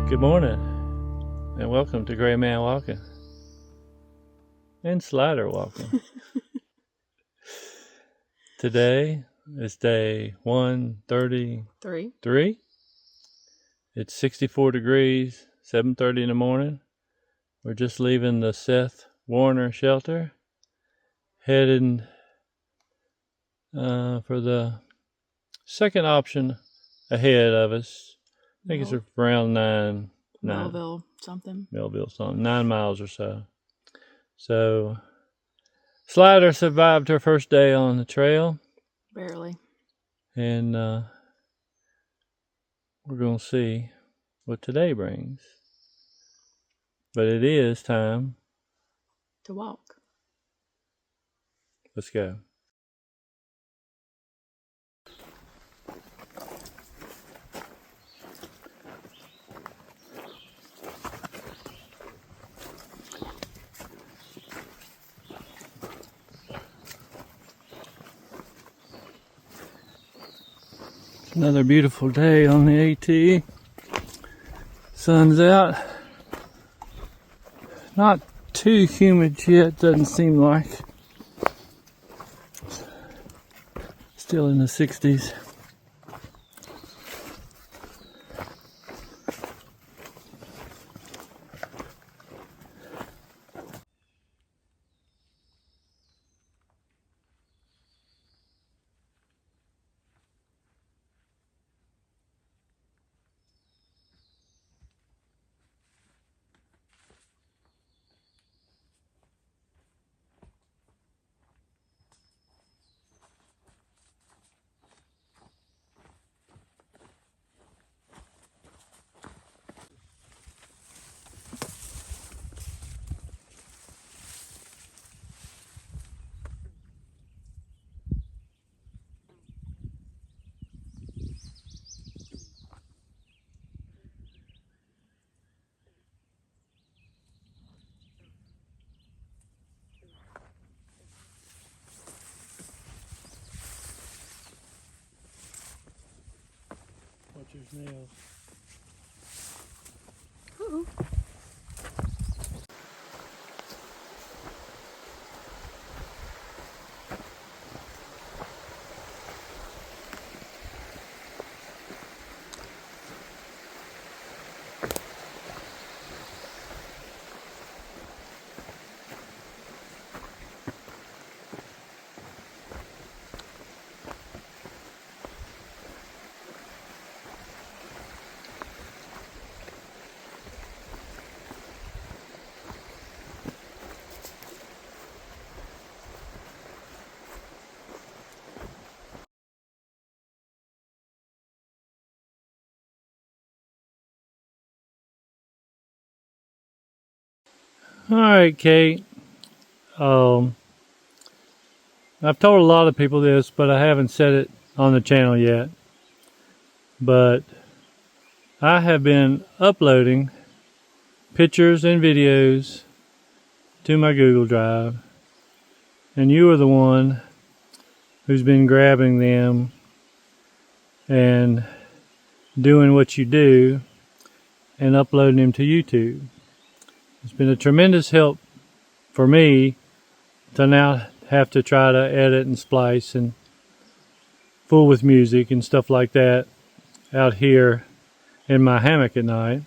Good morning, and welcome to Gray Man Walking and Slider Walking. Today is day 133. It's 64 degrees, 7:30 in the morning. We're just leaving the Seth Warner shelter, heading for the second option ahead of us. I think it's around Melville something. 9 miles or so. So, Slider survived her first day on the trail. Barely. And we're going to see what today brings. But it is time to walk. Let's go. Another beautiful day on the AT. Sun's out. Not too humid yet, doesn't seem like. Still in the 60s. Butcher's nails. Ooh. Alright, Kate. I've told a lot of people this, but I haven't said it on the channel yet. But I have been uploading pictures and videos to my Google Drive. And you are the one who's been grabbing them and doing what you do and uploading them to YouTube. It's been a tremendous help for me to now have to try to edit and splice and fool with music and stuff like that out here in my hammock at night.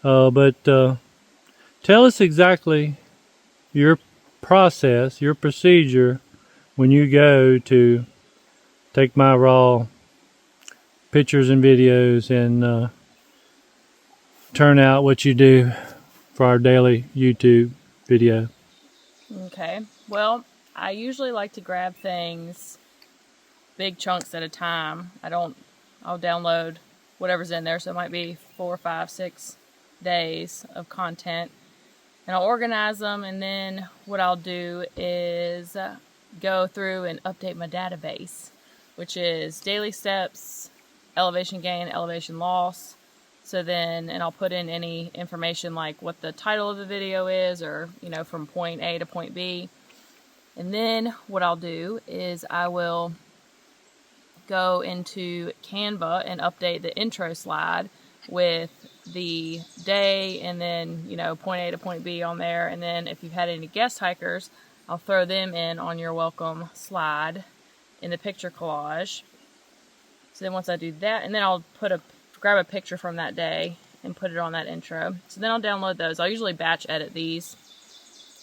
But tell us exactly your process, your procedure when you go to take my raw pictures and videos and turn out what you do for our daily YouTube video. Okay. Well, I usually like to grab things big chunks at a time. I'll download whatever's in there, so it might be 4, 5, 6 days of content. And I'll organize them, and then what I'll do is go through and update my database, which is daily steps, elevation gain, elevation loss. So then, and I'll put in any information like what the title of the video is, or, from point A to point B. And then what I'll do is I will go into Canva and update the intro slide with the day and then, you know, point A to point B on there. And then if you've had any guest hikers, I'll throw them in on your welcome slide in the picture collage. So then once I do that, and then I'll grab a picture from that day and put it on that intro. So then I'll download those. I'll usually batch edit these.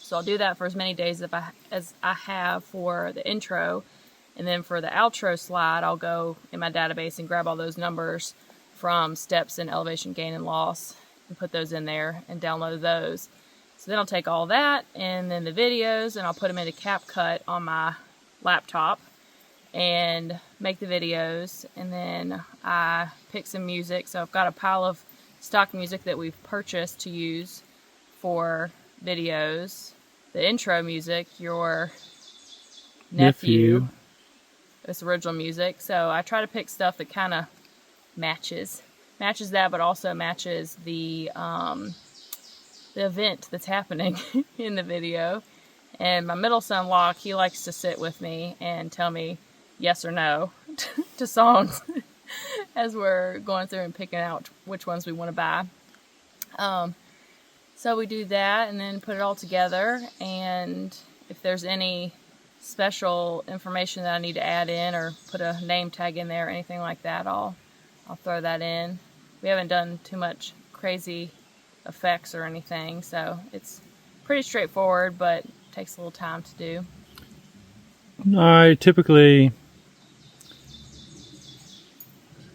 So I'll do that for as many days as I have for the intro. And then for the outro slide, I'll go in my database and grab all those numbers from steps and elevation gain and loss and put those in there and download those. So then I'll take all that and then the videos and I'll put them into CapCut on my laptop and make the videos. And then I pick some music. So I've got a pile of stock music that we've purchased to use for videos. The intro music, your nephew. It's original music. So I try to pick stuff that kind of matches that, but also matches the event that's happening in the video. And my middle son, Locke, he likes to sit with me and tell me yes or no to songs as we're going through and picking out which ones we want to buy. So we do that and then put it all together, and if there's any special information that I need to add in or put a name tag in there or anything like that, I'll throw that in. We haven't done too much crazy effects or anything, so it's pretty straightforward, but takes a little time to do. I typically,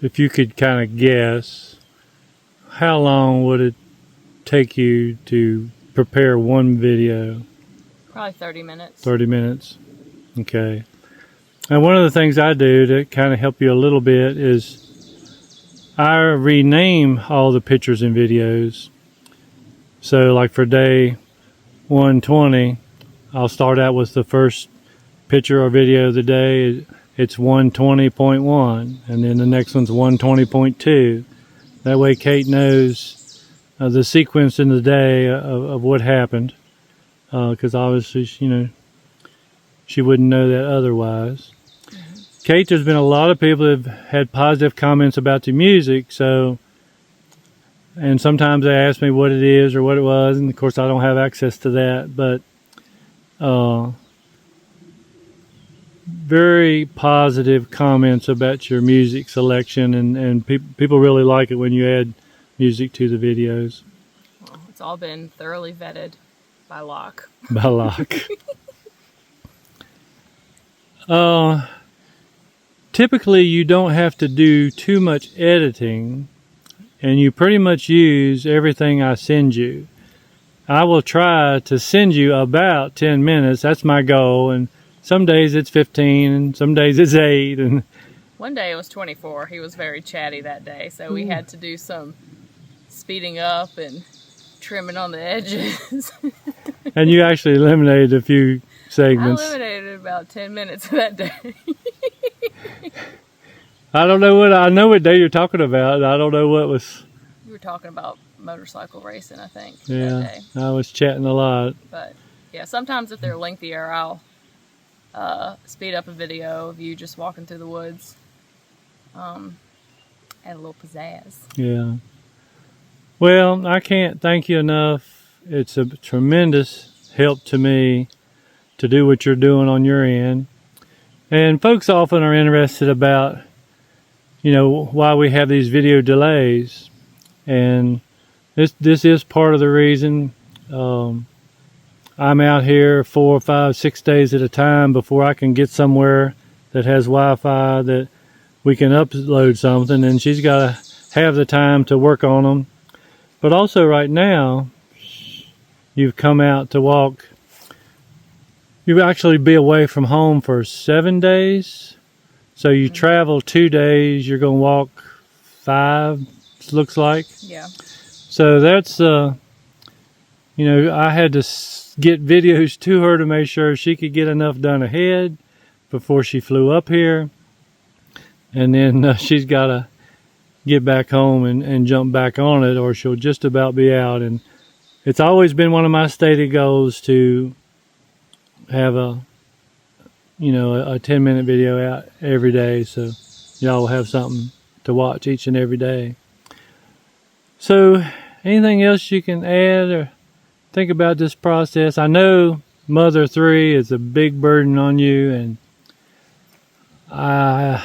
if you could kind of guess, how long would it take you to prepare one video? Probably 30 minutes. 30 minutes. Okay. And one of the things I do to kind of help you a little bit is I rename all the pictures and videos. So like for day 120, I'll start out with the first picture or video of the day. It's 120.1, and then the next one's 120.2. That way Kate knows the sequence in the day of what happened, because obviously, you know, she wouldn't know that otherwise. Mm-hmm. Kate, there's been a lot of people that have had positive comments about the music, so, and sometimes they ask me what it is or what it was, and of course I don't have access to that, but very positive comments about your music selection, and people really like it when you add music to the videos. Well, it's all been thoroughly vetted by Locke. By Locke. Typically you don't have to do too much editing, and you pretty much use everything I send you. I will try to send you about 10 minutes. That's my goal, and some days it's 15 and some days it's 8. And one day it was 24. He was very chatty that day, so we had to do some speeding up and trimming on the edges. And you actually eliminated a few segments. I eliminated about 10 minutes that day. I know what day you're talking about. I don't know what was. You were talking about motorcycle racing, I think. Yeah, that day. I was chatting a lot. But yeah, sometimes if they're lengthier, I'll speed up a video of you just walking through the woods. Add a little pizzazz. Yeah. Well, I can't thank you enough. It's a tremendous help to me to do what you're doing on your end. And folks often are interested about, you know, why we have these video delays. And this is part of the reason. I'm out here 4, 5, 6 days at a time before I can get somewhere that has Wi-Fi that we can upload something, and she's got to have the time to work on them. But also right now, you've come out to walk. You actually be away from home for 7 days. So you travel 2 days, you're going to walk 5, looks like. Yeah. So that's, you know, I had to get videos to her to make sure she could get enough done ahead before she flew up here. And then she's got to get back home and jump back on it, or she'll just about be out. And it's always been one of my stated goals to have a 10-minute video out every day, so y'all will have something to watch each and every day. So, anything else you can add or think about this process? I know Mother 3 is a big burden on you, and I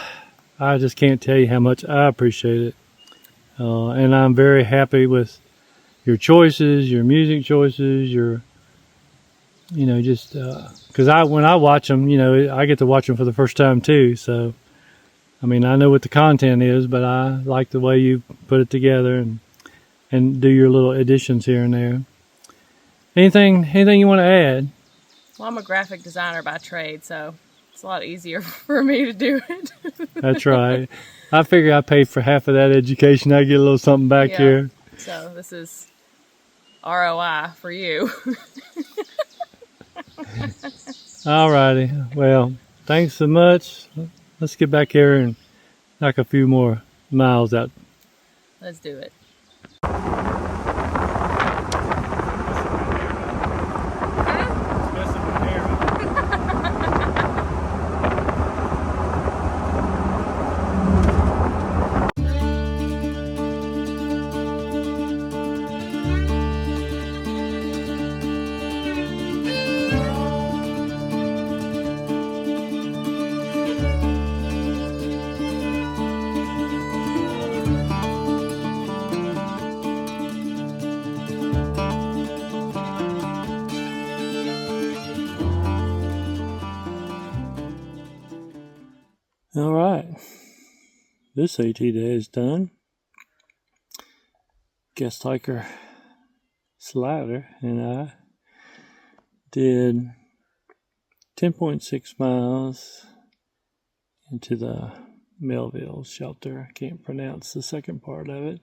just can't tell you how much I appreciate it. And I'm very happy with your choices, your music choices, your, just because when I watch them, I get to watch them for the first time too. So, I mean, I know what the content is, but I like the way you put it together and do your little additions here and there. Anything you want to add? Well, I'm a graphic designer by trade, so it's a lot easier for me to do it. That's right. I figure I pay for half of that education. I get a little something back here. So this is ROI for you. All righty. Well, thanks so much. Let's get back here and knock a few more miles out. Let's do it. All right. This AT day is done. Guest hiker Slider and I did 10.6 miles into the Melville shelter. I can't pronounce the second part of it.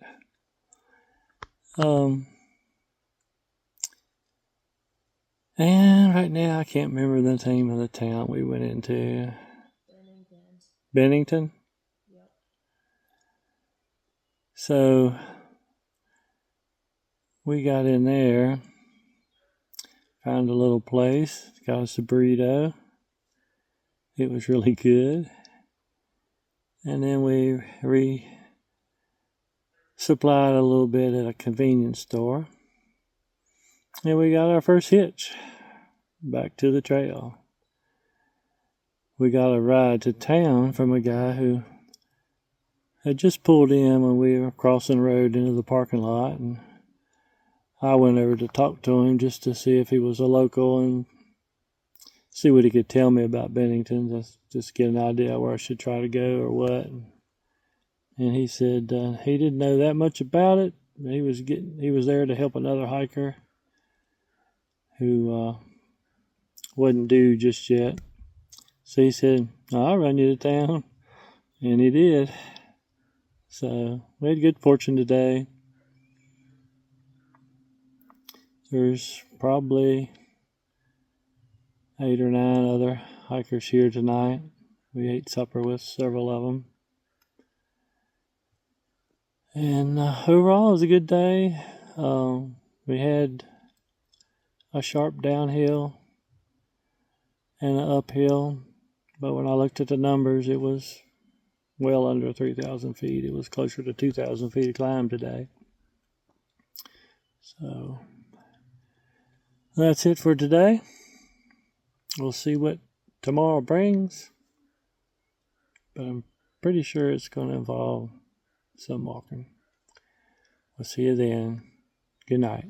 And right now I can't remember the name of the town we went into. Bennington? Yep. So we got in there, found a little place, got us a burrito. It was really good. And then we resupplied a little bit at a convenience store. And we got our first hitch back to the trail. We got a ride to town from a guy who had just pulled in when we were crossing the road into the parking lot, and I went over to talk to him just to see if he was a local and see what he could tell me about Bennington, just get an idea where I should try to go or what. And he said he didn't know that much about it. He was there to help another hiker who wasn't due just yet. So he said, I'll run you to town. And he did. So we had good fortune today. There's probably 8 or 9 other hikers here tonight. We ate supper with several of them. And overall, it was a good day. We had a sharp downhill and an uphill. But when I looked at the numbers, it was well under 3,000 feet. It was closer to 2,000 feet of climb today. So that's it for today. We'll see what tomorrow brings. But I'm pretty sure it's going to involve some walking. We'll see you then. Good night.